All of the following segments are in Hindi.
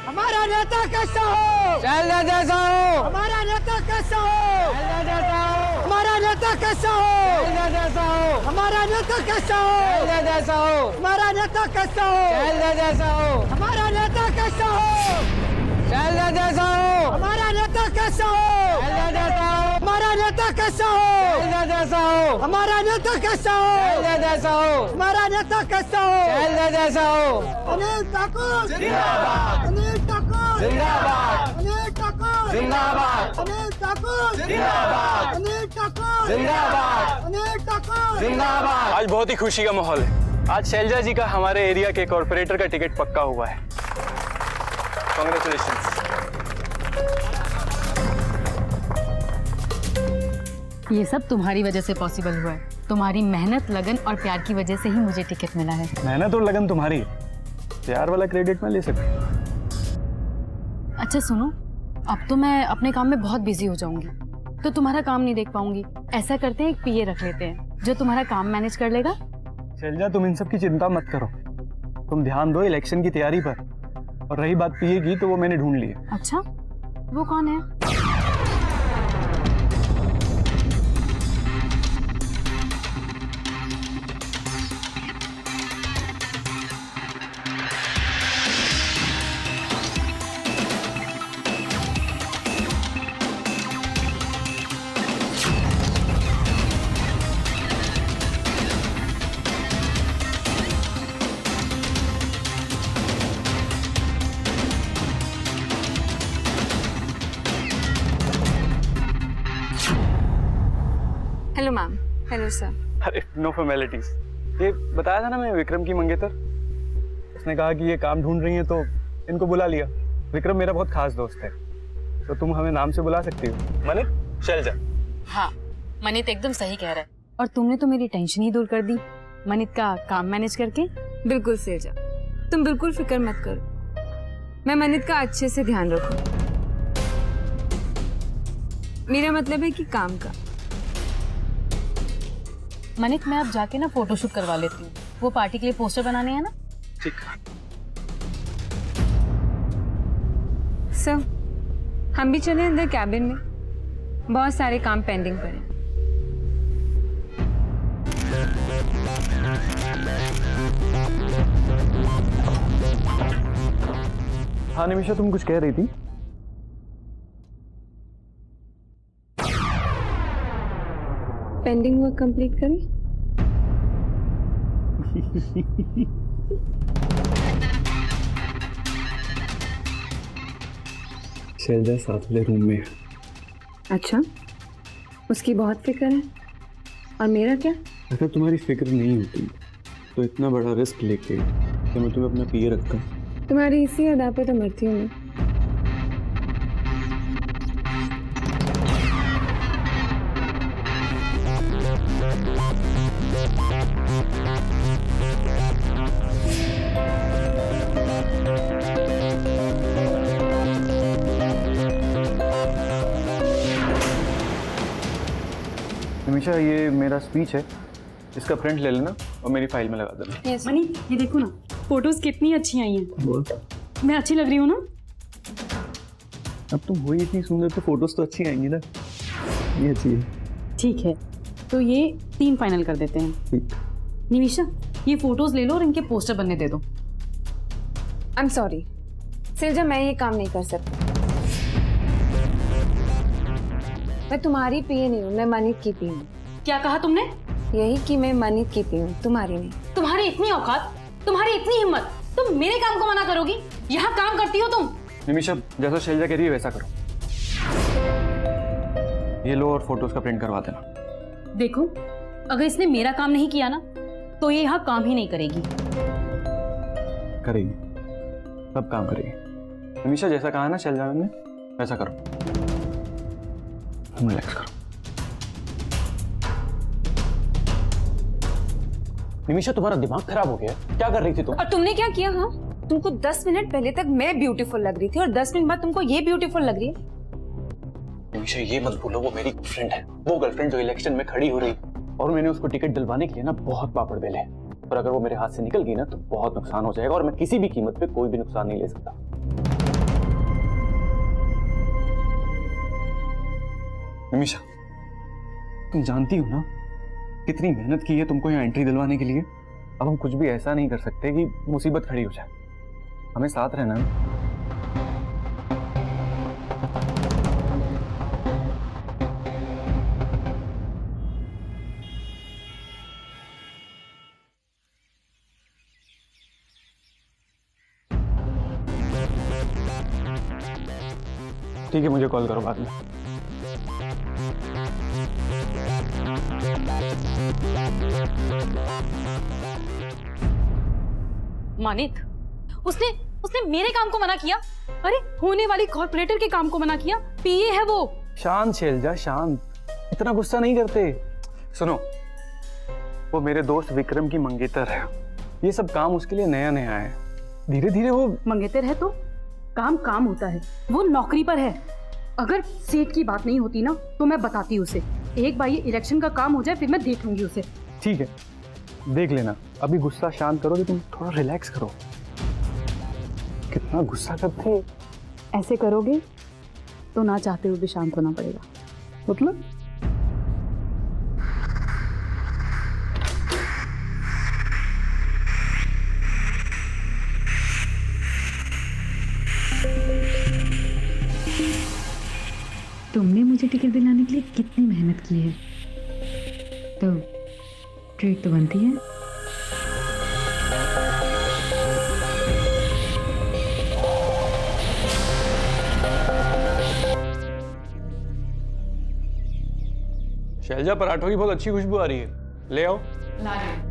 हमारा नेता कैसा हो? शैलजा जैसा हो। हमारा नेता कैसा हो? शैलजा जैसा हो। हमारा नेता कैसा हो? शैलजा जैसा हो। हमारा नेता कैसा हो? शैलजा जैसा हो। हमारा नेता कैसा हो? शैलजा जैसा हो। हमारा नेता कैसा हो? शैलजा जैसा हो। हमारा नेता कैसा हो? शैलजा जैसा हो। हमारा नेता कैसा हो? शैलजा जैसा हो। हमारा नेता कैसा हो? शैलजा जैसा हो। हमारा नेता कैसा हो? शैलजा जैसा हो। अनिल ठाकुर जिंदाबाद। अनिल ठाकुर जिंदाबाद। अनिल ठाकुर जिंदाबाद। अनिल ठाकुर जिंदाबाद। अनिल ठाकुर जिंदाबाद। अनिल ठाकुर जिंदाबाद। आज बहुत ही खुशी का माहौल है। आज शैलजा जी का हमारे एरिया के कॉर्पोरेटर का टिकट पक्का हुआ है। कांग्रेचुलेशंस। ये सब तुम्हारी वजह से पॉसिबल हुआ है। तुम्हारी मेहनत, लगन और प्यार की वजह से ही मुझे टिकट मिला है। मेहनत और लगन तुम्हारी है, प्यार वाला क्रेडिट मैं ले सकती हूँ। अच्छा सुनो, अब तो मैं अपने काम में बहुत बिजी हो जाऊंगी, तो तुम्हारा काम नहीं देख पाऊंगी। ऐसा करते हैं, एक पीए रख लेते हैं जो तुम्हारा काम मैनेज कर लेगा। शैलजा, तुम इन सब की चिंता मत करो, तुम ध्यान दो इलेक्शन की तैयारी पर। और रही बात पीए की, तो वो मैंने ढूंढ ली है। अच्छा, वो कौन है? Hello ma'am. Hello sir. अरे नो फॉर्मेलिटीज। ये बताया था ना मैं विक्रम की मंगेतर, उसने कहा कि ये काम ढूंढ रही है तो इनको बुला लिया। विक्रम मेरा बहुत खास दोस्त है, तो तुम हमें नाम से बुला सकती हो। मनित, शैलजा। हाँ, मनित एकदम सही कह रहा है। और तुमने तो मेरी टेंशन ही दूर कर दी मनित का काम मैनेज करके। बिल्कुल शैलजा, तुम बिल्कुल फिक्र मत करो, मैं मनित का अच्छे से ध्यान रखूं। मेरा मतलब है कि काम का। मनित, मैं अब जाके ना फोटोशूट करवा लेती हूँ। वो पार्टी के लिए पोस्टर बनाने हैं ना। ठीक है। सर, हम भी चले अंदर कैबिन में, बहुत सारे काम पेंडिंग पड़े हैं। हाँ निमिषा, तुम कुछ कह रही थी? पेंडिंग वर्क कंप्लीट करें। शैलजा साथ वाले रूम में। अच्छा, उसकी बहुत फिक्र है, और मेरा क्या? अगर तुम्हारी फिक्र नहीं होती तो इतना बड़ा रिस्क लेके तो मैं तुम्हें अपना पीए रखता। तुम्हारी इसी अदा पे तो मरती हूँ मैं। निमिषा, ये मेरा स्पीच है, इसका प्रिंट ले लेना और मेरी फाइल में लगा देना। मनी, ये देखो ना, फोटोज कितनी अच्छी आई हैं। मैं अच्छी लग रही हूँ ना? अब तुम हो ही इतनी सुंदर तो फोटोज तो अच्छी आएंगी ना। ये अच्छी है। ठीक है, तो ये 3 फाइनल कर देते हैं। ठीक। निमिषा, ये फोटोज ले लो और इनके पोस्टर बनने दे दो। आई एम सॉरी शैलजा, मैं ये काम नहीं कर सकती। मैं तुम्हारी पीए नहीं हूँ, मैं मनित की पी हूँ। क्या कहा तुमने? यही कि मैं मनित की पी हूँ, तुम्हारी नहीं। तुम्हारी इतनी औकात, तुम्हारी इतनी हिम्मत, तुम मेरे काम को मना करोगी? यहाँ काम करती हो तुम? निमिषा, जैसा शैलजा कह रही है वैसा करो। ये लो और फोटोज का प्रिंट करवा देना। देखो, अगर इसने मेरा काम नहीं किया ना, तो ये यहाँ काम ही नहीं करेगी। करेगी, सब काम करेगी। निमिषा, जैसा कहा ना शैलजा ने वैसा करो। रिलैक्स करो। निमिषा, तुम्हारा दिमाग खराब हो गया, क्या कर रही थी तुम? और तुमने क्या किया? हाँ, तुमको 10 मिनट पहले तक मैं ब्यूटीफुल लग रही थी और 10 मिनट बाद तुमको ये ब्यूटीफुल लग रही है। निमिषा, ये मत भूलो, वो मेरी फ्रेंड है, वो गर्लफ्रेंड जो इलेक्शन में खड़ी हो रही, और मैंने उसको टिकट दिलवाने के लिए ना बहुत पापड़ बेले, और अगर वो मेरे हाथ से निकल गई ना तो बहुत नुकसान हो जाएगा, और मैं किसी भी कीमत पे कोई भी नुकसान नहीं ले सकता। निमिषा, तुम जानती हो ना कितनी मेहनत की है तुमको यहाँ एंट्री दिलवाने के लिए। अब हम कुछ भी ऐसा नहीं कर सकते कि मुसीबत खड़ी हो जाए। हमें साथ रहना है। ठीक है, मुझे कॉल करो बाद में। मानित, उसने उसने मेरे काम को मना किया। अरे होने वाली कॉर्पोरेटर के काम को मना किया। पीए है वो। शांत शैलजा, शांत, इतना गुस्सा नहीं करते। सुनो, वो मेरे दोस्त विक्रम की मंगेतर है। ये सब काम उसके लिए नया नया है। धीरे धीरे वो मंगेतर है तो काम काम होता है। वो नौकरी पर है। अगर सेठ की बात नहीं होती ना तो मैं बताती उसे। एक बार ये इलेक्शन का काम हो जाए फिर मैं देख लूंगी उसे। ठीक है, देख लेना। अभी गुस्सा शांत करो कि तुम थोड़ा रिलैक्स करो। कितना गुस्सा करते हो। ऐसे करोगे तो ना चाहते हुए भी शांत होना पड़ेगा। मतलब तुमने मुझे टिकट दिलाने के लिए कितनी मेहनत की है, तो ट्रीट तो बनती है। शैलजा, पराठों की बहुत अच्छी खुशबू आ रही है, ले आओ। ला रही हूं।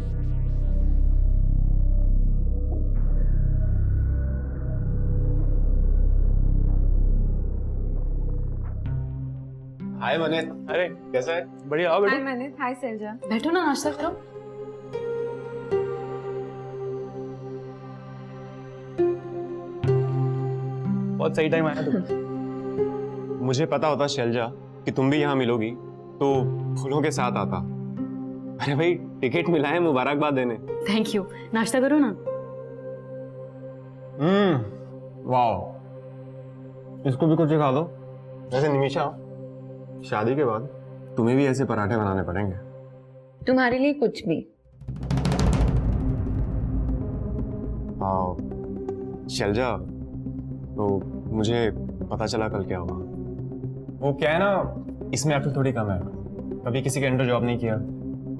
हाय मनीत, अरे कैसा है? बढ़िया, आओ बेटा। मैंने हाय सेल्जा। बैठो ना, नाश्ता करो। बहुत सही टाइम आया तुम। मुझे पता होता शैलजा कि तुम भी यहाँ मिलोगी तो फूलों के साथ आता। अरे भाई, टिकट मिला है, मुबारकबाद देने। Thank you. नाश्ता करो ना। वाह, इसको भी कुछ सिखा दो। वैसे निमिषा, शादी के बाद तुम्हें भी ऐसे पराठे बनाने पड़ेंगे। तुम्हारे लिए कुछ भी। शैलजा, तो मुझे पता चला कल क्या हुआ। वो क्या है ना, इसमें आपकी थोड़ी कम है। कभी किसी के अंडर जॉब नहीं किया,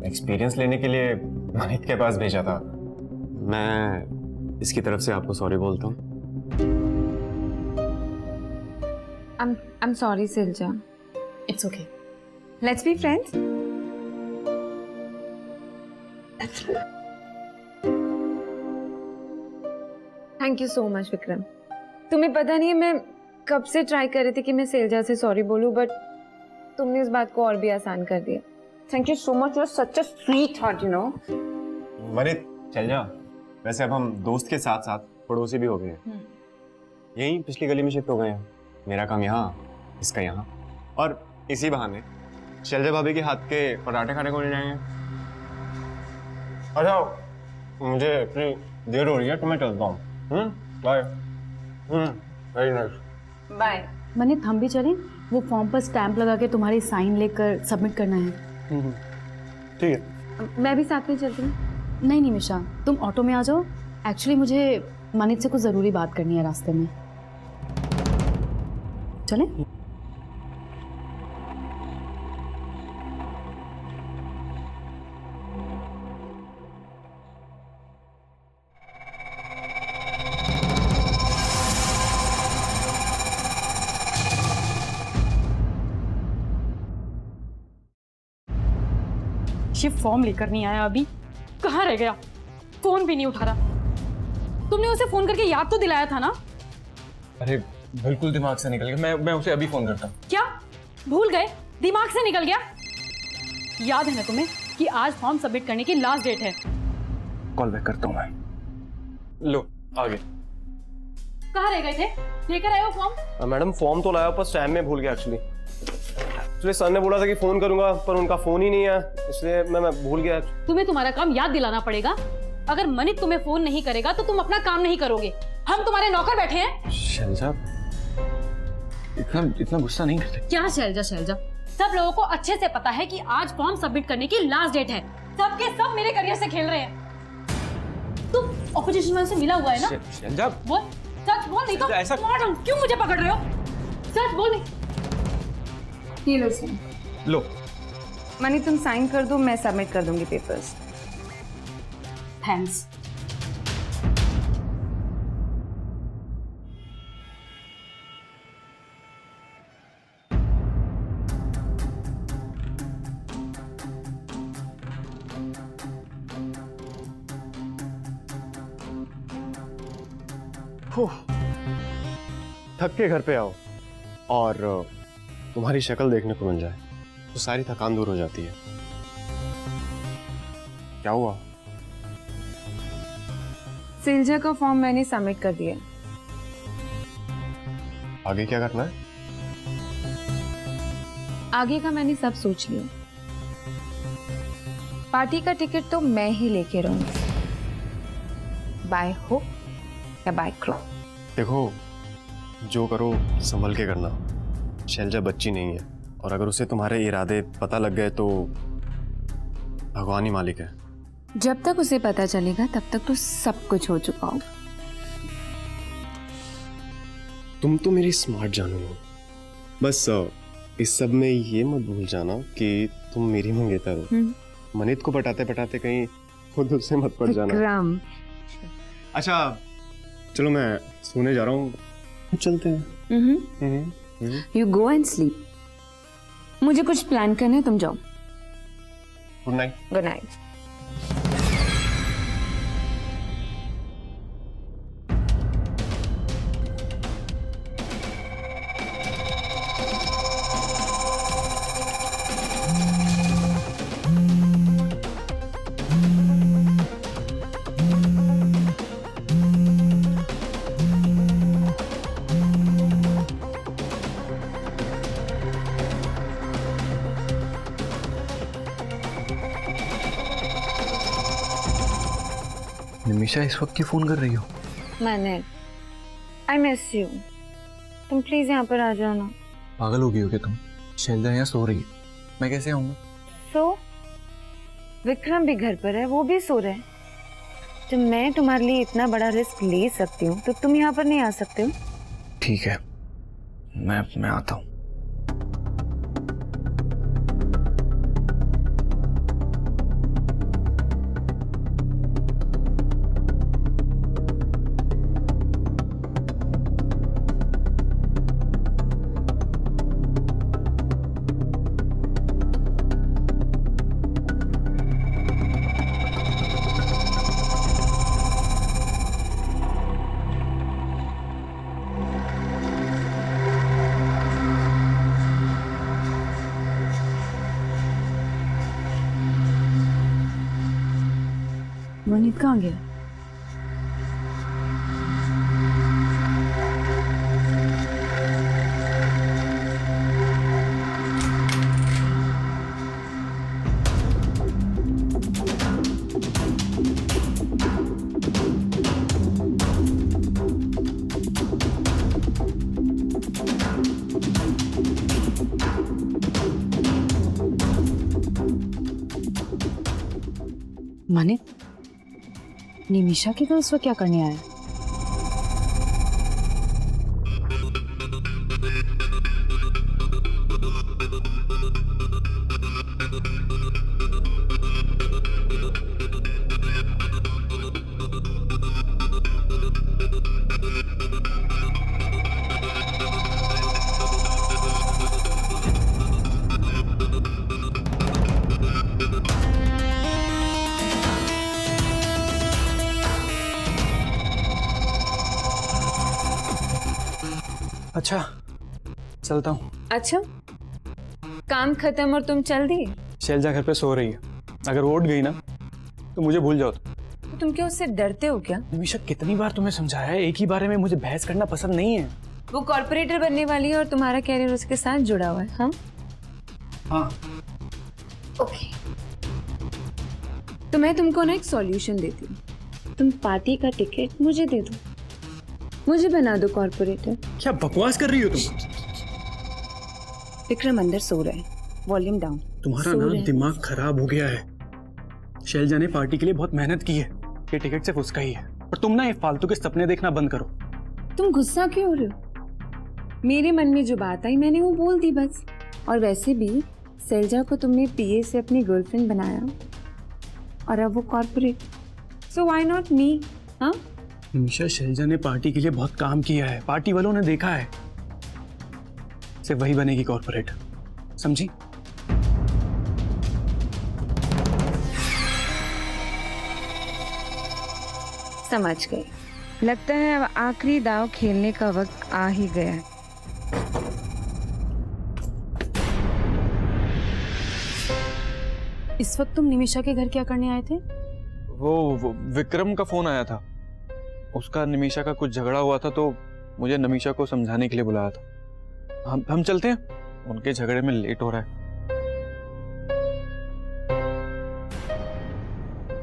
एक्सपीरियंस लेने के लिए मनीत के पास भेजा था। मैं इसकी तरफ से आपको सॉरी बोलता हूँ। I'm sorry सेल्जा। It's okay. Let's be friends. Thank you so much Vikram. तुम्हें पता नहीं है मैं कब से ट्राई कर रही थी कि मैं सेल्जा से सॉरी बोलूं, बट तुमने इस बात को और भी आसान कर दिया। Thank you so much, you're such a sweetheart, you know. मनीत, Selja, वैसे अब हम दोस्त के साथ साथ पड़ोसी भी हो गए हैं। यहीं पिछली गली में शिफ्ट हो गए हैं। मेरा काम यहाँ, इसका यहाँ, और इसी बहाने शैलजा भाभी के हाथ के पराठे खाने को मिल जाएंगे। अच्छा, मुझे इतनी देर हो रही है तो मैं चलता हूँ। बाय। Very nice. बाय। मनीत, हम भी चलें? वो फॉर्म पर स्टैंप लगा के तुम्हारी साइन लेकर सबमिट करना है। ठीक है। मैं भी साथ में चलती हूँ। नहीं निमिषा, तुम ऑटो में आ जाओ। एक्चुअली मुझे मनीत से कुछ ज़रूरी बात करनी है रास्ते में। चलें? ये फॉर्म लेकर नहीं आया अभी। कहाँ रह गया? फोन भी नहीं उठा रहा। तुमने उसे फोन करके याद तो दिलाया था ना? अरे बिल्कुल दिमाग से निकल गया। मैं उसे अभी फोन करता हूँ। क्या भूल गए? दिमाग से निकल गया? याद है ना तुम्हें कि आज फॉर्म सबमिट करने की लास्ट डेट है? कॉल बैक करता हूँ मैं। लो, आ गए। कहाँ रह गए थे? लेकर आए हो फॉर्म? मैडम, फॉर्म तो लाया पर स्टैम्प में भूल गया एक्चुअली। सर ने बोला था कि फोन करूंगा पर उनका फोन ही नहीं है, इसलिए मैं भूल गया। तुम्हें तुम्हारा काम याद दिलाना पड़ेगा। अगर मनीत तुम्हें फोन नहीं करेगा तो तुम अपना काम नहीं करोगे। हम तुम्हारे नौकर बैठे हैं। शैलजा, इतना गुस्सा नहीं करते। क्या शैलजा शैलजा? सब लोगों को अच्छे से पता है कि आज फॉर्म सबमिट करने की लास्ट डेट है। सब के सब मेरे करियर से खेल रहे हैं। तुम ऑपोजिशन वाले से मिला हुआ है ना? शैलजा, बोल, सच बोल, नहीं तो ऐसा- मार दूं। क्यों मुझे पकड़ रहे हो? सच बोल। ये लो साइन। लो। मनी तुम साइन कर दो, मैं सबमिट कर दूंगी पेपर्स। थैंक्स। थक के घर पे आओ और तुम्हारी शक्ल देखने को मिल जाए तो सारी थकान दूर हो जाती है। क्या हुआ? सेल्जा का फॉर्म मैंने सबमिट कर दिया। आगे क्या करना है? आगे का मैंने सब सोच लिया। पार्टी का टिकट तो मैं ही लेके रहूंगी, बाय हो या बाय क्रो। देखो, जो करो संभल के करना। शैलजा बच्ची नहीं है और अगर उसे तुम्हारे इरादे पता लग गए तो भगवान ही मालिक है। जब तक उसे पता चलेगा तब तक तो सब कुछ हो चुका होगा। तुम तो मेरी स्मार्ट जानू हो। बस इस सब में ये मत भूल जाना कि तुम मेरी मंगेतर हो। मनीत को पटाते पटाते कहीं खुद उससे मत पड़ जाना। विक्रम, अच्छा चलो, मैं सोने जा रहा हूँ, चलते हैं। You go and sleep. मुझे कुछ प्लान करना है, तुम जाओ। Good night. Good night. Nimisha इस वक्त क्यों फोन कर रही हो? मैंने आई मिस यू। तुम प्लीज यहाँ पर आ जाओ ना। पागल हो गई हो क्या तुम? शैलजा यहाँ सो रही है, मैं कैसे आऊंगा? सो विक्रम भी घर पर है, वो भी सो रहे हैं। जब मैं तुम्हारे लिए इतना बड़ा रिस्क ले सकती हूँ तो तुम यहाँ पर नहीं आ सकते हो? ठीक है, मैं आता हूँ। वनीत कहाँ गया? माने निमिषा के घर इस वक्त क्या करने आया? अच्छा, चलता हूँ। अच्छा, काम खत्म और तुम चल दिए? शैलजा घर पे सो रही है, अगर वो उठ गई ना तो मुझे भूल जाओ। तो तुम क्या उससे डरते हो क्या? निमिषा, कितनी बार तुम्हें समझाया है, एक ही बारे में मुझे बहस करना पसंद नहीं है। वो कॉर्पोरेटर बनने वाली है और तुम्हारा कैरियर उसके साथ जुड़ा हुआ है। हाँ हाँ, ओके, तो मैं तुमको ना एक सॉल्यूशन देती हूँ। तुम पार्टी का टिकट मुझे दे दो, मुझे बना दो कॉर्पोरेटर। क्या बकवास कर रही हो तुम? विक्रम अंदर सो रहा है, वॉल्यूम डाउन। तुम्हारा सो ना रहे हैं। दिमाग खराब हो गया है। शैलजा ने पार्टी के लिए बहुत मेहनत की है, ये टिकट सिर्फ उसका ही है। और तुम ना ये फालतू के सपने देखना बंद करो। तुम गुस्सा क्यों हो रहे हो? मेरे मन में जो बात आई मैंने वो बोल दी बस। और वैसे भी शैलजा को तुमने पीए से अपनी गर्लफ्रेंड बनाया और अब वो corporate, so why not me? हाँ, निमिषा, शैलजा ने पार्टी के लिए बहुत काम किया है, पार्टी वालों ने देखा है। सिर्फ वही बनेगी कॉर्पोरेट, समझी? समझ गई। लगता है अब आखिरी दाव खेलने का वक्त आ ही गया है। इस वक्त तुम निमिषा के घर क्या करने आए थे? वो विक्रम का फोन आया था, उसका निमिषा का कुछ झगड़ा हुआ था तो मुझे निमिषा को समझाने के लिए बुलाया था। हम चलते हैं, उनके झगड़े में लेट हो रहा है।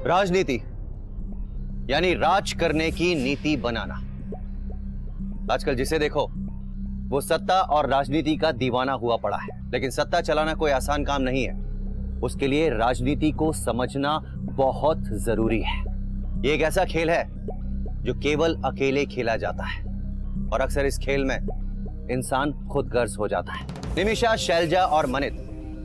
राजनीति यानी राज करने की नीति बनाना। आजकल जिसे देखो वो सत्ता और राजनीति का दीवाना हुआ पड़ा है, लेकिन सत्ता चलाना कोई आसान काम नहीं है। उसके लिए राजनीति को समझना बहुत जरूरी है। ये एक ऐसा खेल है जो केवल अकेले खेला जाता है और अक्सर इस खेल में इंसान खुदगर्ज हो जाता है। निमिषा, शैलजा और मनित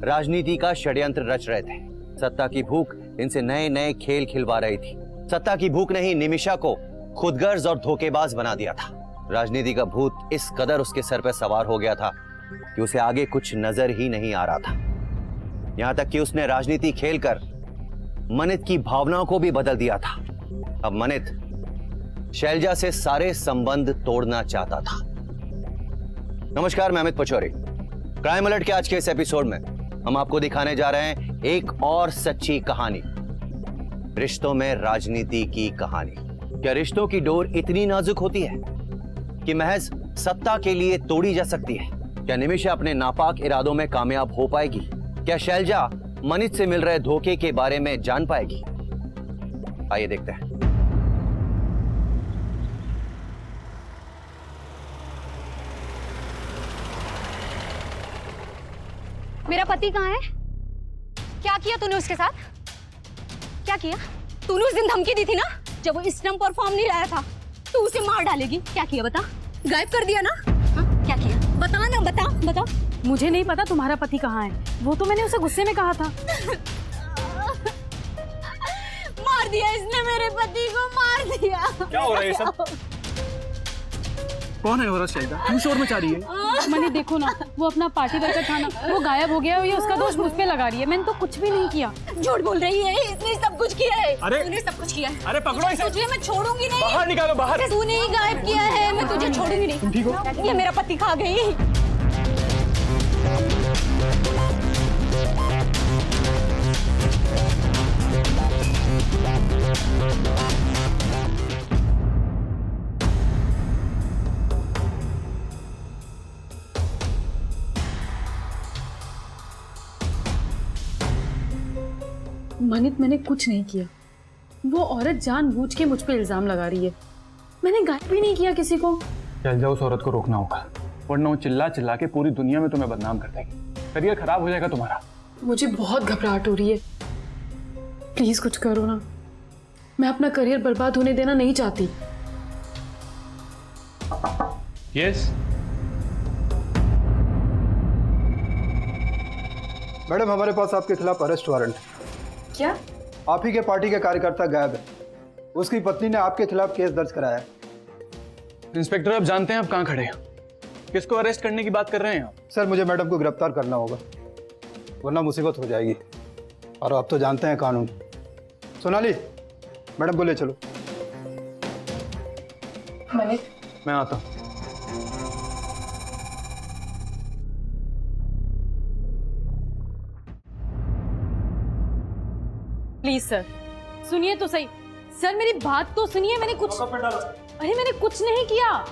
राजनीति का षड्यंत्र रच रहे थे। सत्ता की भूख इनसे नए नए खेल खिलवा रही थी। सत्ता की भूख ने ही निमिषा को खुदगर्ज और धोखेबाज बना दिया था। राजनीति का भूत इस कदर उसके सर पर सवार हो गया था कि उसे आगे कुछ नजर ही नहीं आ रहा था। यहां तक कि उसने राजनीति खेलकर मनित की भावनाओं को भी बदल दिया था। अब मनित शैलजा से सारे संबंध तोड़ना चाहता था। नमस्कार, मैं अमित पचौरी। क्राइम अलर्ट के आज के इस एपिसोड में हम आपको दिखाने जा रहे हैं एक और सच्ची कहानी, रिश्तों में राजनीति की कहानी। क्या रिश्तों की डोर इतनी नाजुक होती है कि महज सत्ता के लिए तोड़ी जा सकती है? क्या निमिषा अपने नापाक इरादों में कामयाब हो पाएगी? क्या शैलजा मनित से मिल रहे धोखे के बारे में जान पाएगी? आइए देखते हैं। मेरा पति कहाँ है? क्या किया तूने उसके साथ? क्या किया? तूने उस दिन धमकी दी थी ना, जब वो इस नंबर फॉर्म नहीं लाया था, तू उसे मार डालेगी। क्या किया बता? गायब कर दिया ना? हाँ? क्या किया? बता ना, बता। मुझे नहीं पता तुम्हारा पति कहाँ है, वो तो मैंने उसे गुस्से में कहा था। मार दिया इसने, मेरे पति को मार दिया। क्या हो रहा है ये सब? कौन है औरत शैलजा? क्यों शोर मचा रही है? मैंने देखो ना, वो अपना पार्टी वर्कर था ना, वो गायब हो गया और ये उसका दोष मुझ पे लगा रही है। मैंने तो कुछ भी नहीं किया। झूठ बोल रही है, इसने सब कुछ किया है। अरे! तूने सब कुछ किया है। अरे पकड़ो इसे! तुझे मैं छोड़ूंगी नहीं। बाहर निकालो, बाहर! तूने ही गायब किया है, मैं तुझे छोड़ूंगी नहीं। तुम ठीक हो? ये मेरा पति खा गई। मनित, मैंने कुछ नहीं किया। वो औरत जानबूझ के मुझ पे इल्जाम लगा रही है। मैंने गायब भी नहीं किया किसी को। शैलजा, उस औरत को रोकना होगा, वरना वो चिल्ला चिल्ला के पूरी दुनिया में तुम्हें बदनाम कर देगी। करियर खराब हो जाएगा तुम्हारा। मुझे बहुत घबराहट हो रही है, प्लीज कुछ करो ना। मैं अपना करियर बर्बाद होने देना नहीं चाहती। यस। मैडम, हमारे पास आपके खिलाफ अरेस्ट वारंट। क्या? आप ही के पार्टी के कार्यकर्ता गायब है। उसकी पत्नी ने आपके खिलाफ केस दर्ज कराया है। इंस्पेक्टर, आप जानते हैं आप कहाँ खड़े हैं? किसको अरेस्ट करने की बात कर रहे हैं आप? सर, मुझे मैडम को गिरफ्तार करना होगा, वरना मुसीबत हो जाएगी। और आप तो जानते हैं कानून। सोनाली, मैडम को ले चलो। मैं आता हूँ। प्लीज सर, सुनिए तो सही। सर, मेरी बात तो सुनिए। मैंने कुछ नहीं किया।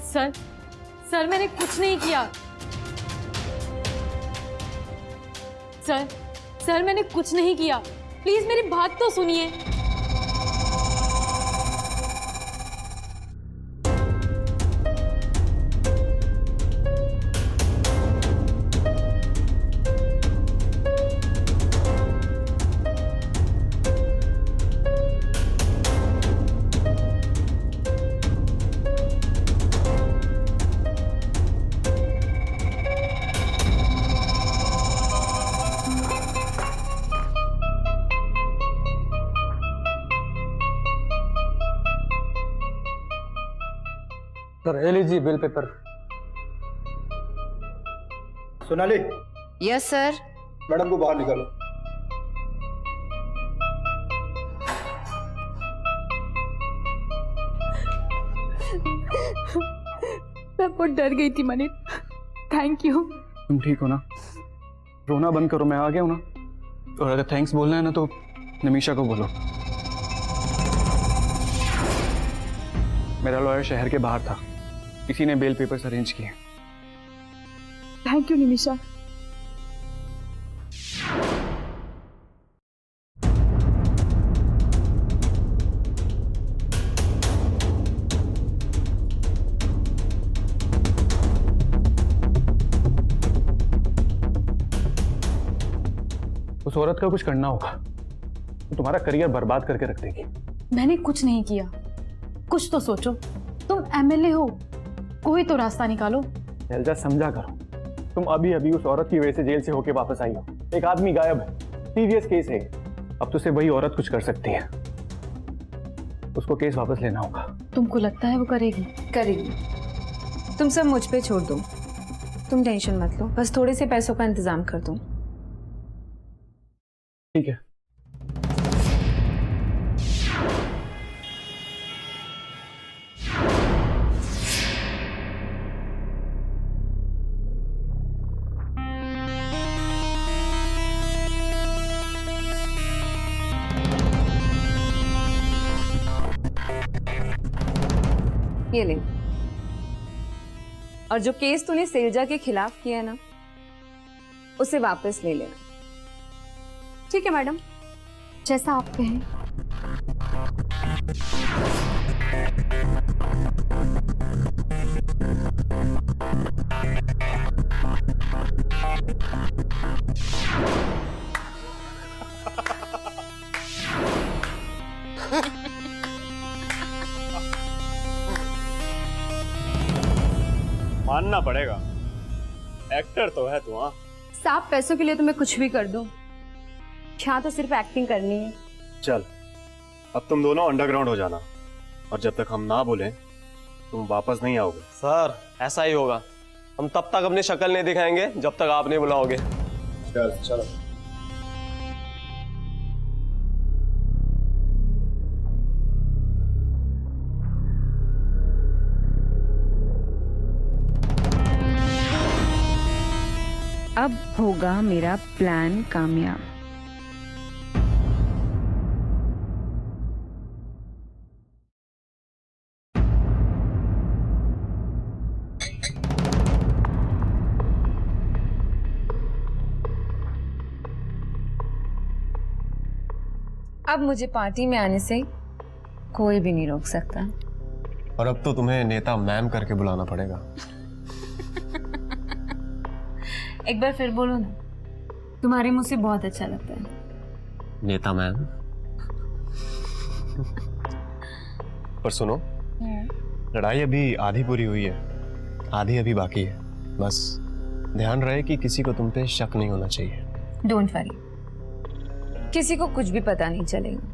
सर, मैंने कुछ नहीं किया। सर, मैंने कुछ नहीं किया। प्लीज मेरी बात तो सुनिए। सर ये लीजिए bill paper. Sonali, yes sir. Madam को बाहर निकालो। मैं बहुत डर गई थी मनीष, थैंक यू। तुम ठीक हो ना? रोना बंद करो, मैं आ गया हूं ना। और अगर थैंक्स बोलना है ना तो नमीशा को बोलो। मेरा लॉयर शहर के बाहर था, किसी ने बेल पेपर्स अरेंज किए। Thank you Nimisha. उस औरत का कुछ करना होगा, तो तुम्हारा करियर बर्बाद करके रख देगी। मैंने कुछ नहीं किया, कुछ तो सोचो। तुम एमएलए हो, कोई तो रास्ता निकालो। शैलजा समझा करो, तुम अभी अभी उस औरत की वजह से जेल से होके वापस आई हो। एक आदमी गायब है, सीरियस केस है। अब तो सिर्फ वही औरत कुछ कर सकती है। उसको केस वापस लेना होगा। तुमको लगता है वो करेगी? करेगी। तुम सब मुझ पे छोड़ दो, तुम टेंशन मत लो, बस थोड़े से पैसों का इंतजाम कर दो। ठीक है। ये ले। और जो केस तूने सेल्जा के खिलाफ किया है ना, उसे वापस ले लेना। ठीक है मैडम, जैसा आप कहें। मानना पड़ेगा, एक्टर तो है तू। हाँ, साफ पैसों के लिए तो मैं कुछ भी कर दूं। यहाँ तो सिर्फ एक्टिंग करनी है। चल अब तुम दोनों अंडरग्राउंड हो जाना, और जब तक हम ना बोले तुम वापस नहीं आओगे। सर ऐसा ही होगा, हम तब तक अपनी शक्ल नहीं दिखाएंगे जब तक आप नहीं बुलाओगे। चल चलो। अब होगा मेरा प्लान कामयाब। अब मुझे पार्टी में आने से कोई भी नहीं रोक सकता। और अब तो तुम्हें नेता मैम करके बुलाना पड़ेगा। एक बार फिर बोलो ना, तुम्हारे मुंह से बहुत अच्छा लगता है। नेता मैम। पर सुनो, लड़ाई अभी आधी पूरी हुई है, आधी अभी बाकी है। बस ध्यान रहे कि किसी को तुम पे शक नहीं होना चाहिए। डोंट वरी, किसी को कुछ भी पता नहीं चलेगा।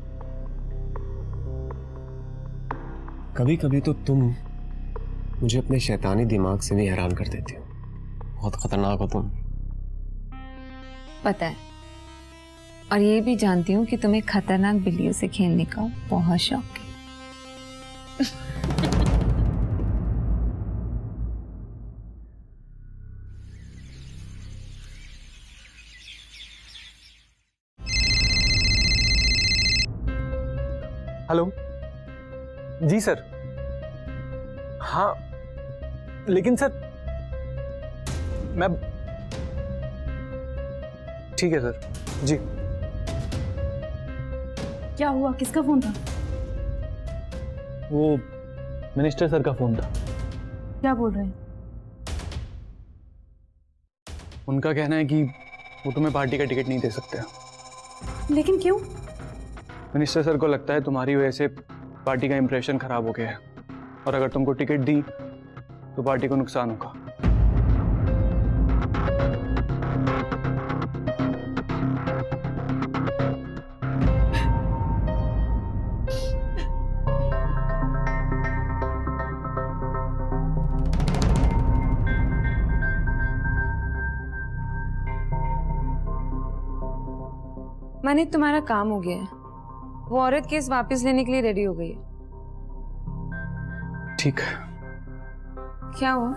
कभी कभी तो तुम मुझे अपने शैतानी दिमाग से भी हैरान कर देती हो। बहुत खतरनाक हो तुम। पता है, और ये भी जानती हूँ कि तुम्हें खतरनाक बिल्लियों से खेलने का बहुत शौक है। हेलो जी सर। हाँ लेकिन सर मैं, ठीक है सर जी। क्या हुआ, किसका फोन था? वो मिनिस्टर सर का फोन था। क्या बोल रहे हैं? उनका कहना है कि वो तुम्हें पार्टी का टिकट नहीं दे सकते। लेकिन क्यों? मिनिस्टर सर को लगता है तुम्हारी वजह से पार्टी का इंप्रेशन खराब हो गया है, और अगर तुमको टिकट दी तो पार्टी को नुकसान होगा। मनीत, तुम्हारा काम हो गया है। वो औरत केस वापस लेने के लिए रेडी हो गई है। ठीक है। क्या हुआ?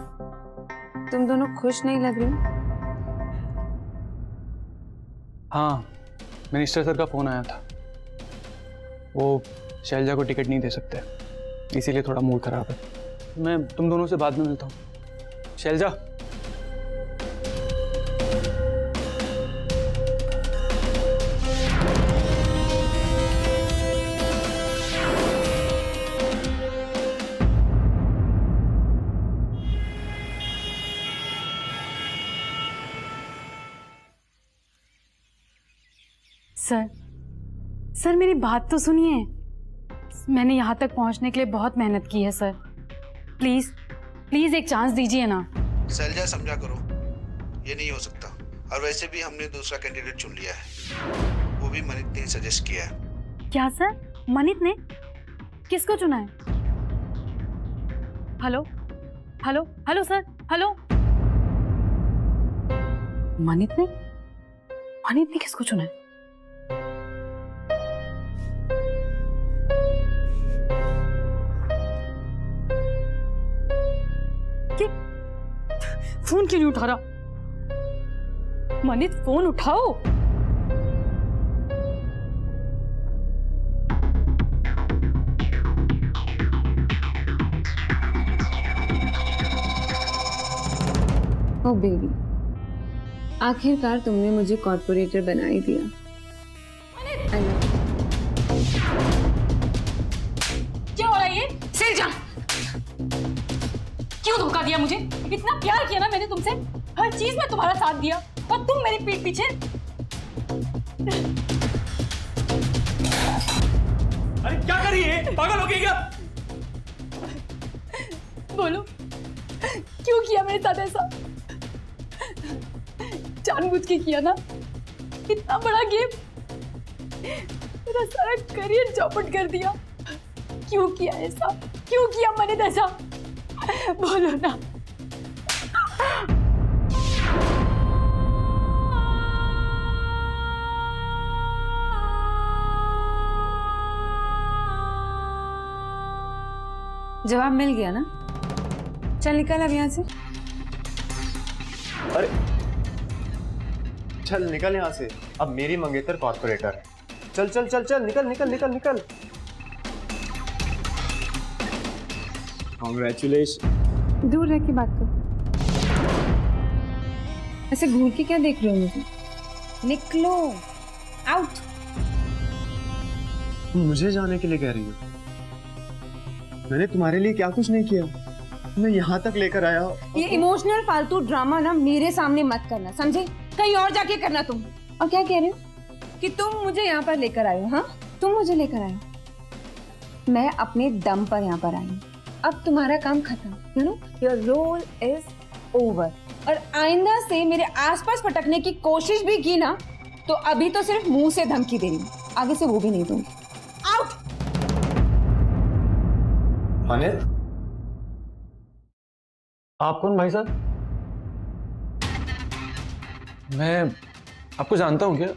तुम दोनों खुश नहीं लग रहे हो? हाँ, मिनिस्टर सर का फोन आया था। वो शैलजा को टिकट नहीं दे सकते, इसीलिए थोड़ा मूड खराब है। मैं तुम दोनों से बाद में मिलता हूँ। शैलजा, सर मेरी बात तो सुनिए। मैंने यहाँ तक पहुँचने के लिए बहुत मेहनत की है सर। प्लीज एक चांस दीजिए ना। शैलजा, समझा करो, ये नहीं हो सकता। और वैसे भी हमने दूसरा कैंडिडेट चुन लिया है, वो भी मनीत ने सजेस्ट किया है। क्या सर? मनीत ने? किसको चुना है? Hello sir, hello. मनीत ने किसको चुना है? फोन क्यों नहीं उठा रहा? मनीत, फोन उठाओ। ओ बेबी, आखिरकार तुमने मुझे कॉर्पोरेटर बना ही दिया। I love you। क्या हो रहा है ये? शैलजा, क्यों धोखा दिया मुझे? इतना प्यार किया ना मैंने तुमसे, हर चीज में तुम्हारा साथ दिया, और तुम मेरी पीठ पीछे। अरे क्या कर रही है? पागल हो गई क्या? बोलो, क्यों किया मेरे साथ ऐसा? जानबूझ के किया ना? इतना बड़ा गेम, मेरा सारा करियर चौपट कर दिया। क्यों किया ऐसा? क्यों किया मैंने ऐसा? बोलो ना। जवाब मिल गया ना? चल निकल अब यहाँ से। अरे चल निकल यहाँ से, अब मेरी मंगेतर कॉर्पोरेटर है। चल चल चल चल, निकल निकल निकल निकल। कांग्रेचुलेशन। दूर रह के बात करो। ऐसे घूर के क्या देख रहे हो मुझे? निकलो, आउट। मुझे जाने के लिए कह रही हो? मैंने तुम्हारे लिए क्या कुछ नहीं किया, मैं यहाँ तक लेकर आया। ये इमोशनल फालतू ड्रामा ना मेरे सामने मत करना, समझे? कहीं और जाके करना तुम। और क्या कह रहे हो? कि तुम मुझे यहाँ पर लेकर आए हो? हाँ, तुम मुझे लेकर आए हो। मैं अपने दम पर यहाँ पर आई हूँ। अब तुम्हारा काम खत्म। You know, your role is over. और आइंदा से मेरे आसपास भटकने की कोशिश भी की ना, तो अभी तो सिर्फ मुंह से धमकी दे रही हूँ, आगे से वो भी नहीं दूंगी। आउट। मनीत, आप कौन भाई साहब? मैं आपको जानता हूँ क्या?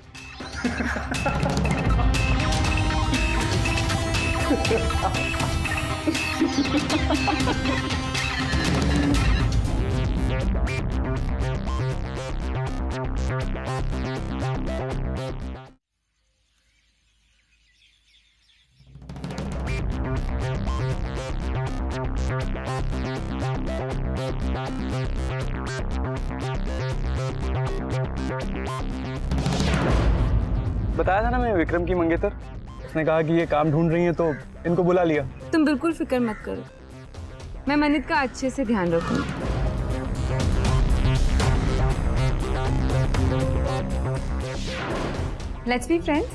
बताया था ना मैं विक्रम की मंगेतर। उसने कहा कि ये काम ढूंढ रही हैं तो इनको बुला लिया। तुम बिल्कुल फिक्र मत करो, मैं मनीत का अच्छे से ध्यान रखूंगी। Let's be friends.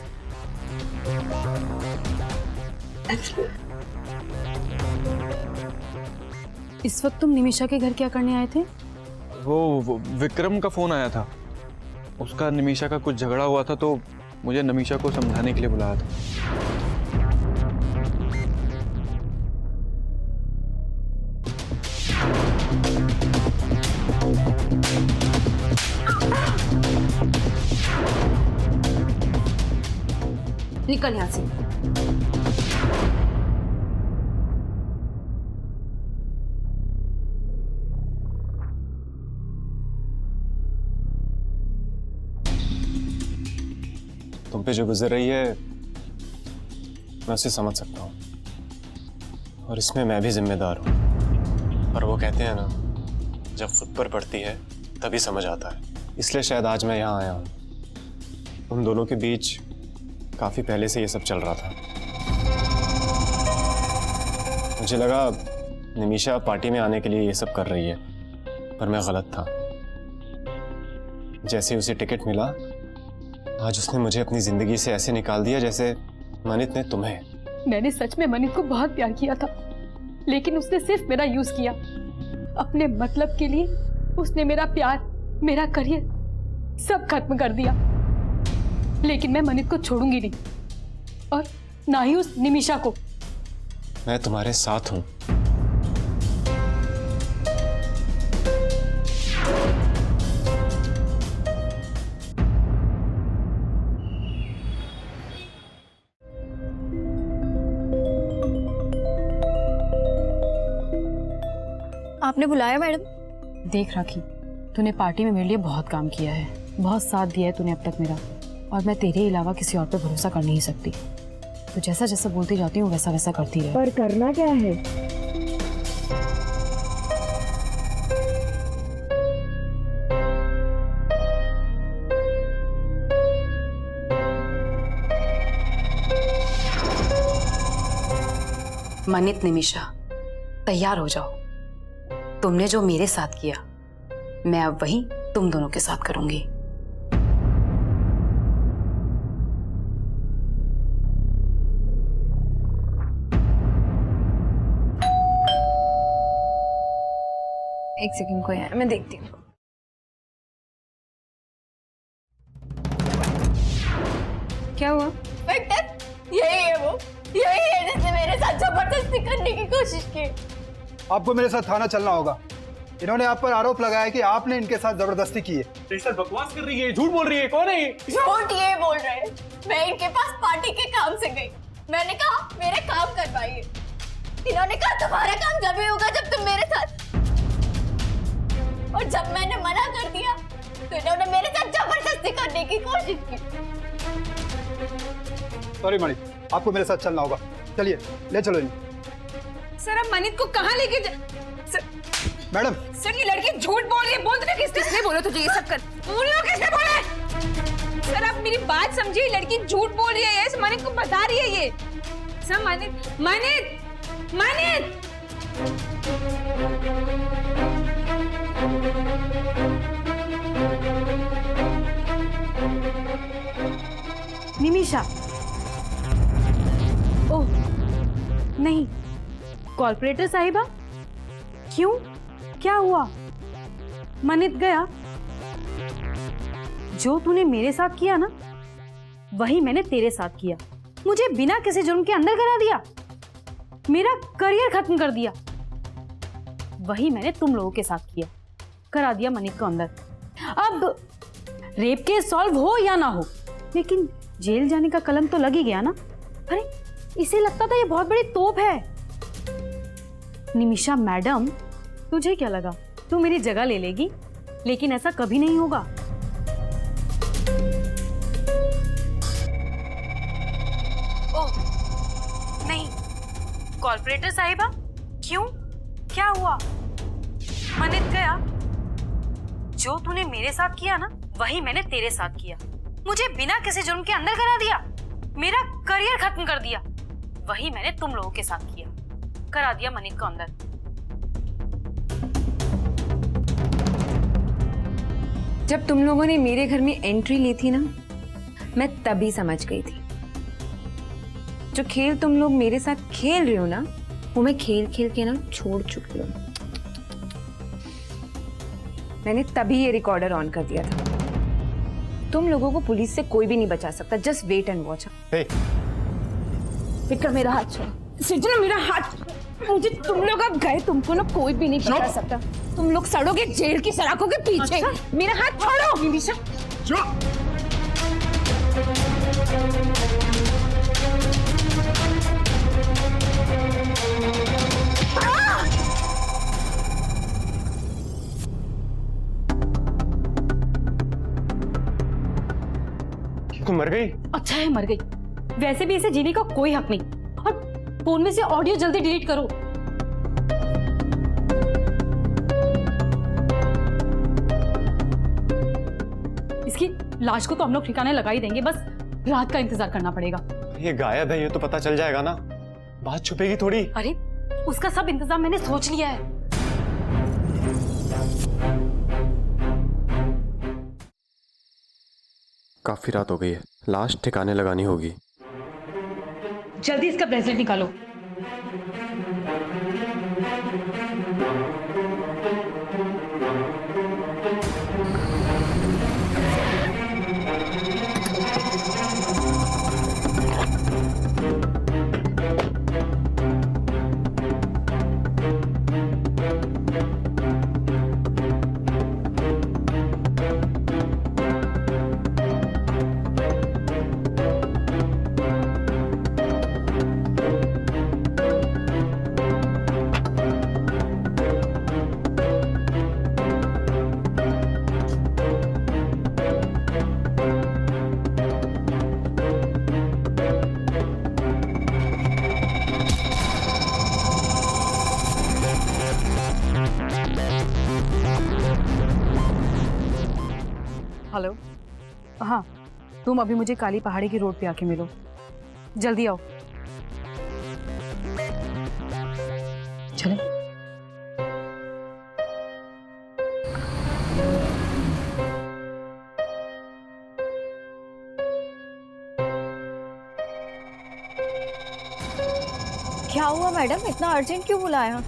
इस वक्त तुम निमिषा के घर क्या करने आए थे? वो विक्रम का फोन आया था। उसका निमिषा का कुछ झगड़ा हुआ था, तो मुझे निमिषा को समझाने के लिए बुलाया था। निकल यहाँ से। तुम पे जो गुजर रही है मैं उसे समझ सकता हूँ, और इसमें मैं भी जिम्मेदार हूँ। पर वो कहते हैं ना, जब खुद पर पड़ती है तभी समझ आता है। इसलिए शायद आज मैं यहाँ आया हूँ। उन दोनों के बीच काफी पहले से ये सब चल रहा था। मुझे लगा निमिषा पार्टी में आने के लिए ये सब कर रही है, पर मैं गलत था। जैसे उसे टिकट मिला, आज उसने मुझे अपनी जिंदगी से ऐसे निकाल दिया जैसे मनित ने तुम्हें। मैंने सच में मनित को बहुत प्यार किया था, लेकिन उसने सिर्फ मेरा यूज किया अपने मतलब के लिए। उसने मेरा प्यार, मेरा करियर सब खत्म कर दिया। लेकिन मैं मनित को छोड़ूंगी नहीं, और ना ही उस निमिषा को। मैं तुम्हारे साथ हूं। आपने बुलाया मैडम? देख राखी, तूने पार्टी में मेरे लिए बहुत काम किया है, बहुत साथ दिया है तूने अब तक मेरा, और मैं तेरे अलावा किसी और पे भरोसा कर नहीं सकती। तो जैसा जैसा बोलती जाती हूँ वैसा वैसा करती रहे। पर करना क्या है? मनित, निमिषा, तैयार हो जाओ। तुमने जो मेरे साथ किया, मैं अब वही तुम दोनों के साथ करूंगी। एक सेकंड, कोई है, मैं देखती हूँ। क्या हुआ? यही है वो, यही है जिसने मेरे साथ जबरदस्ती करने की कोशिश की। आपको मेरे साथ थाना चलना होगा। इन्होंने आप पर आरोप लगाया कि आपने इनके साथ जबरदस्ती की है। सर बकवास कर रही है, झूठ बोल रही है। कौन है? झूठ ये बोल रहे हैं। मैं इनके पास पार्टी के काम से गई। मैंने कहा मेरे काम करवाइए। इन्होंने कहा तुम्हारा काम जब ही होगा जब तुम मेरे साथ। और जब मैंने मना कर दिया तो इन्होंने मेरे साथ जबरदस्ती करने की कोशिश की। सॉरी मणि, आपको मेरे साथ चलना होगा। चलिए, ले चलो इन्हें। सर, अब मनित को कहाँ लेके मैडम, सर, ये लड़की झूठ बोल रही है। बोल दे किसने बोला तुझे ये सब कर? बोलो, किसने बोला? सर, आप मेरी बात समझिए। लड़की झूठ बोल रही है, ये मनित को बता रही है ये। सर, मनित, मनित, मनित। निमिषा, ओह नहीं, कॉर्पोरेटर साहिबा, क्यों, क्या हुआ? मनित गया? जो तूने मेरे साथ किया ना, वही मैंने तेरे साथ किया। मुझे बिना किसी जुर्म के अंदर करा दिया, मेरा करियर खत्म कर दिया। वही मैंने तुम लोगों के साथ किया, करा दिया मनित को अंदर। अब रेप केस सॉल्व हो या ना हो, लेकिन जेल जाने का कलंक तो लग ही गया ना। अरे, इसे लगता था ये बहुत बड़ी तोप है। निमिषा मैडम, तुझे क्या लगा तू मेरी जगह ले लेगी? लेकिन ऐसा कभी नहीं होगा। ओह नहीं, कॉर्पोरेटर साहिबा, क्यों, क्या हुआ? मनित गया? जो तूने मेरे साथ किया ना, वही मैंने तेरे साथ किया। मुझे बिना किसी जुर्म के अंदर करा दिया, मेरा करियर खत्म कर दिया। वही मैंने तुम लोगों के साथ किया, करा दिया मनित को अंदर। जब तुम लोगों ने मेरे घर में एंट्री ली थी ना, मैं तभी समझ गई थी। जो खेल तुम लोग मेरे साथ खेल रहे हो ना, वो मैं खेल खेल के ना छोड़ चुकी हूँ। मैंने तभी ये रिकॉर्डर ऑन कर दिया था। तुम लोगों को पुलिस से कोई भी नहीं बचा सकता। Just wait and watch. Vikram, मेरा हाथ छोड़। सृजना, मेरा हाथ। मुझे तुम लोग अब गए, तुमको ना कोई भी नहीं बचा सकता। तुम लोग सड़ोगे जेल की सलाखों के पीछे। अच्छा? मेरा हाथ छोड़ो। निमिषा, मर गई? अच्छा है मर गई, वैसे भी इसे जीने का कोई हक नहीं। और फोन में से ऑडियो जल्दी डिलीट करो। इसकी लाश को तो हम लोग ठिकाने लगा ही देंगे, बस रात का इंतजार करना पड़ेगा। ये गायब है, ये तो पता चल जाएगा ना, बात छुपेगी थोड़ी। अरे उसका सब इंतजाम मैंने सोच लिया है। काफी रात हो गई है, लाश ठिकाने लगानी होगी। जल्दी इसका ब्रेसलेट निकालो। हेलो, हाँ तुम अभी मुझे काली पहाड़ी की रोड पे आके मिलो, जल्दी आओ। चले। क्या हुआ मैडम, इतना अर्जेंट क्यों बुलाया?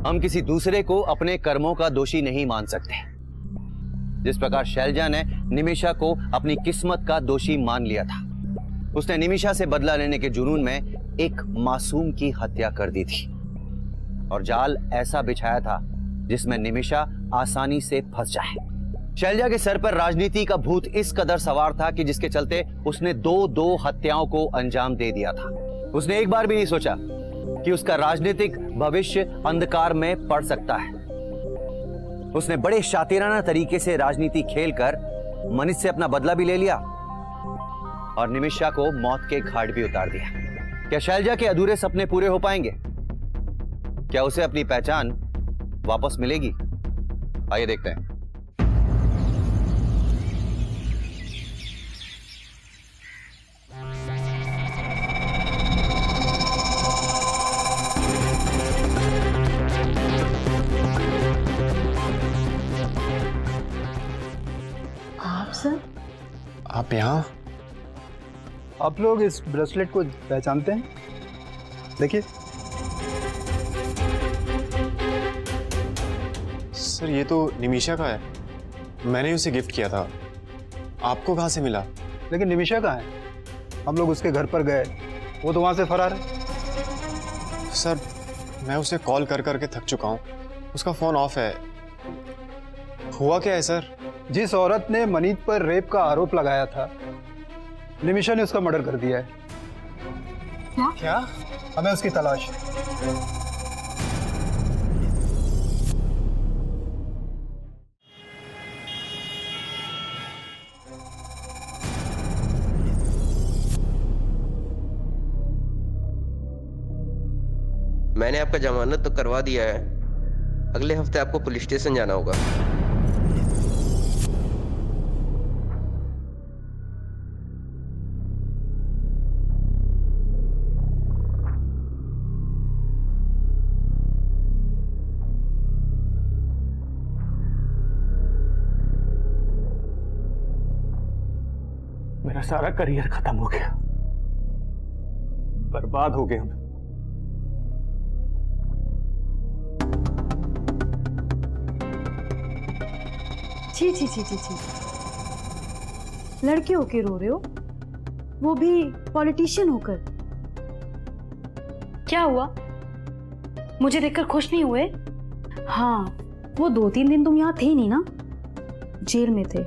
हम किसी दूसरे को अपने कर्मों का दोषी नहीं मान सकते। जिस प्रकार शैलजा ने निमिषा को अपनी किस्मत का दोषी मान लिया था, उसने निमिषा से बदला लेने के जुनून में एक मासूम की हत्या कर दी थी और जाल ऐसा बिछाया था जिसमें निमिषा आसानी से फंस जाए। शैलजा के सर पर राजनीति का भूत इस कदर सवार था कि जिसके चलते उसने दो हत्याओं को अंजाम दे दिया था। उसने एक बार भी नहीं सोचा कि उसका राजनीतिक भविष्य अंधकार में पड़ सकता है। उसने बड़े शातिराना तरीके से राजनीति खेलकर मनीष से अपना बदला भी ले लिया और निमिषा को मौत के घाट भी उतार दिया। क्या शैलजा के अधूरे सपने पूरे हो पाएंगे? क्या उसे अपनी पहचान वापस मिलेगी? आइए देखते हैं। आप यहाँ? आप लोग इस ब्रेसलेट को पहचानते हैं? देखिए सर, ये तो निमिषा का है, मैंने उसे गिफ्ट किया था। आपको कहाँ से मिला? लेकिन निमिषा कहाँ है? हम लोग उसके घर पर गए, वो तो वहाँ से फरार है। सर, मैं उसे कॉल कर करके थक चुका हूँ, उसका फ़ोन ऑफ है। हुआ क्या है सर? जिस औरत ने मनीत पर रेप का आरोप लगाया था, निमिषा ने उसका मर्डर कर दिया है। क्या? हमें उसकी तलाश है। मैंने आपका जमानत तो करवा दिया है, अगले हफ्ते आपको पुलिस स्टेशन जाना होगा। मेरा सारा करियर खत्म हो गया, बर्बाद हो गए हम। छी छी छी छी छी, लड़के होके रो रहे हो, वो भी पॉलिटिशियन होकर। क्या हुआ, मुझे देखकर खुश नहीं हुए? हाँ, वो 2-3 दिन तुम यहाँ थे नहीं ना, जेल में थे,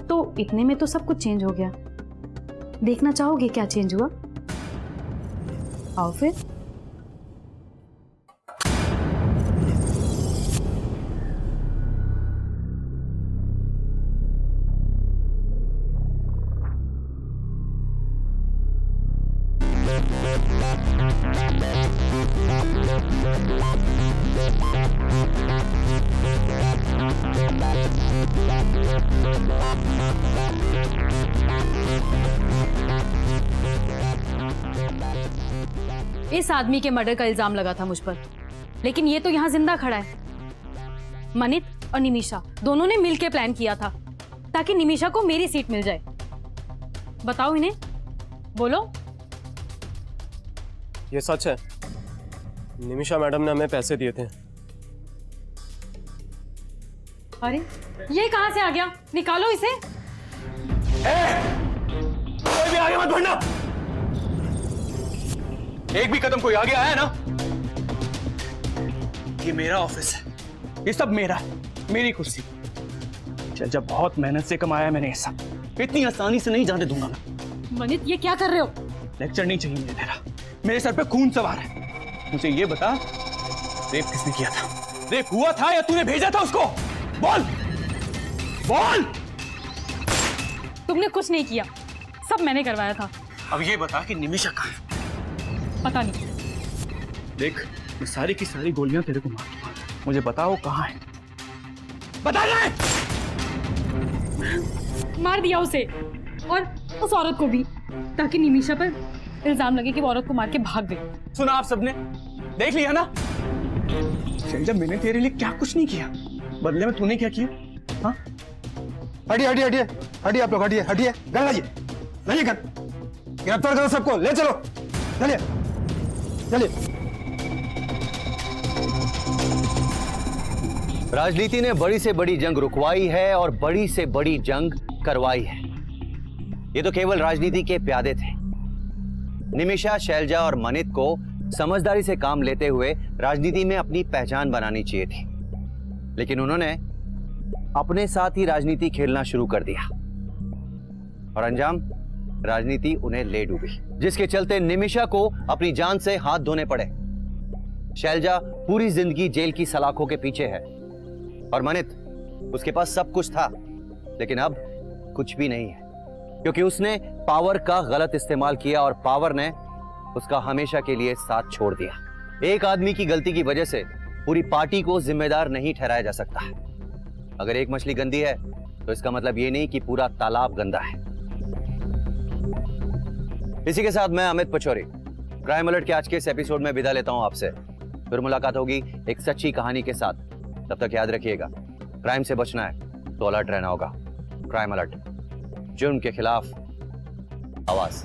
तो इतने में तो सब कुछ चेंज हो गया। देखना चाहोगे क्या चेंज हुआ? आओ फिर। इस आदमी के मर्डर का इल्जाम लगा था मुझ पर, लेकिन ये तो यहाँ जिंदा खड़ा है। मनित और निमिषा दोनों ने मिलकर प्लान किया था ताकि निमिषा को मेरी सीट मिल जाए। बताओ इन्हें, बोलो। ये सच है, निमिषा मैडम ने हमें पैसे दिए थे। अरे ये कहां से आ गया? निकालो इसे। कोई भी आगे मत बढ़ना। एक भी कदम कोई आगे आया ना, ये मेरा ऑफिस है, ये सब मेरा है, मेरी कुर्सी। जब बहुत मेहनत से कमाया मैंने ये सब, इतनी आसानी से नहीं जाने दूंगा मैं। मनित ये क्या कर रहे हो? लेक्चर नहीं चाहिए मुझे तेरा, मेरे सर पे खून सवार है। मुझे ये बता, रेप किसने किया था? रेप हुआ था या तूने भेजा था उसको? बोल बोल। तुमने कुछ नहीं किया, सब मैंने करवाया था। अब ये बता कि निमिषा कहाँ है? पता नहीं। देख, मैं सारी की सारी गोलियां तेरे को मार दूंगा, मुझे बताओ कहाँ है? बता दे। मार दिया उसे और उस औरत को भी, ताकि निमिषा पर इल्जाम लगे कि वो औरत को मार के भाग गई। सुना आप सबने, देख लिया ना? शैलजा, मैंने तेरे लिए क्या कुछ नहीं किया, बदले में तूने क्या किया? हाँ? हटिए हटिए हटिए हटिए, आप लोग हटिए हटिए। गन लाइए, लाइए गन, गिरफ्तार करो सबको, ले चलो, चलिए चलिए। राजनीति ने बड़ी से बड़ी जंग रुकवाई है और बड़ी से बड़ी जंग करवाई है। ये तो केवल राजनीति के प्यादे थे। निमिषा, शैलजा और मनित को समझदारी से काम लेते हुए राजनीति में अपनी पहचान बनानी चाहिए थी, लेकिन उन्होंने अपने साथ ही राजनीति खेलना शुरू कर दिया और अंजाम, राजनीति उन्हें ले डूबी, जिसके चलते निमिषा को अपनी जान से हाथ धोने पड़े। शैलजा पूरी जिंदगी जेल की सलाखों के पीछे है और मनित, उसके पास सब कुछ था लेकिन अब कुछ भी नहीं है, क्योंकि उसने पावर का गलत इस्तेमाल किया और पावर ने उसका हमेशा के लिए साथ छोड़ दिया। एक आदमी की गलती की वजह से पूरी पार्टी को जिम्मेदार नहीं ठहराया जा सकता। अगर एक मछली गंदी है तो इसका मतलब ये नहीं कि पूरा तालाब गंदा है। इसी के साथ मैं अमित पचौरी क्राइम अलर्ट के आज के इस एपिसोड में विदा लेता हूं आपसे। फिर मुलाकात होगी एक सच्ची कहानी के साथ। तब तक याद रखिएगा, क्राइम से बचना है तो अलर्ट रहना होगा। क्राइम अलर्ट, जुर्म के खिलाफ आवाज।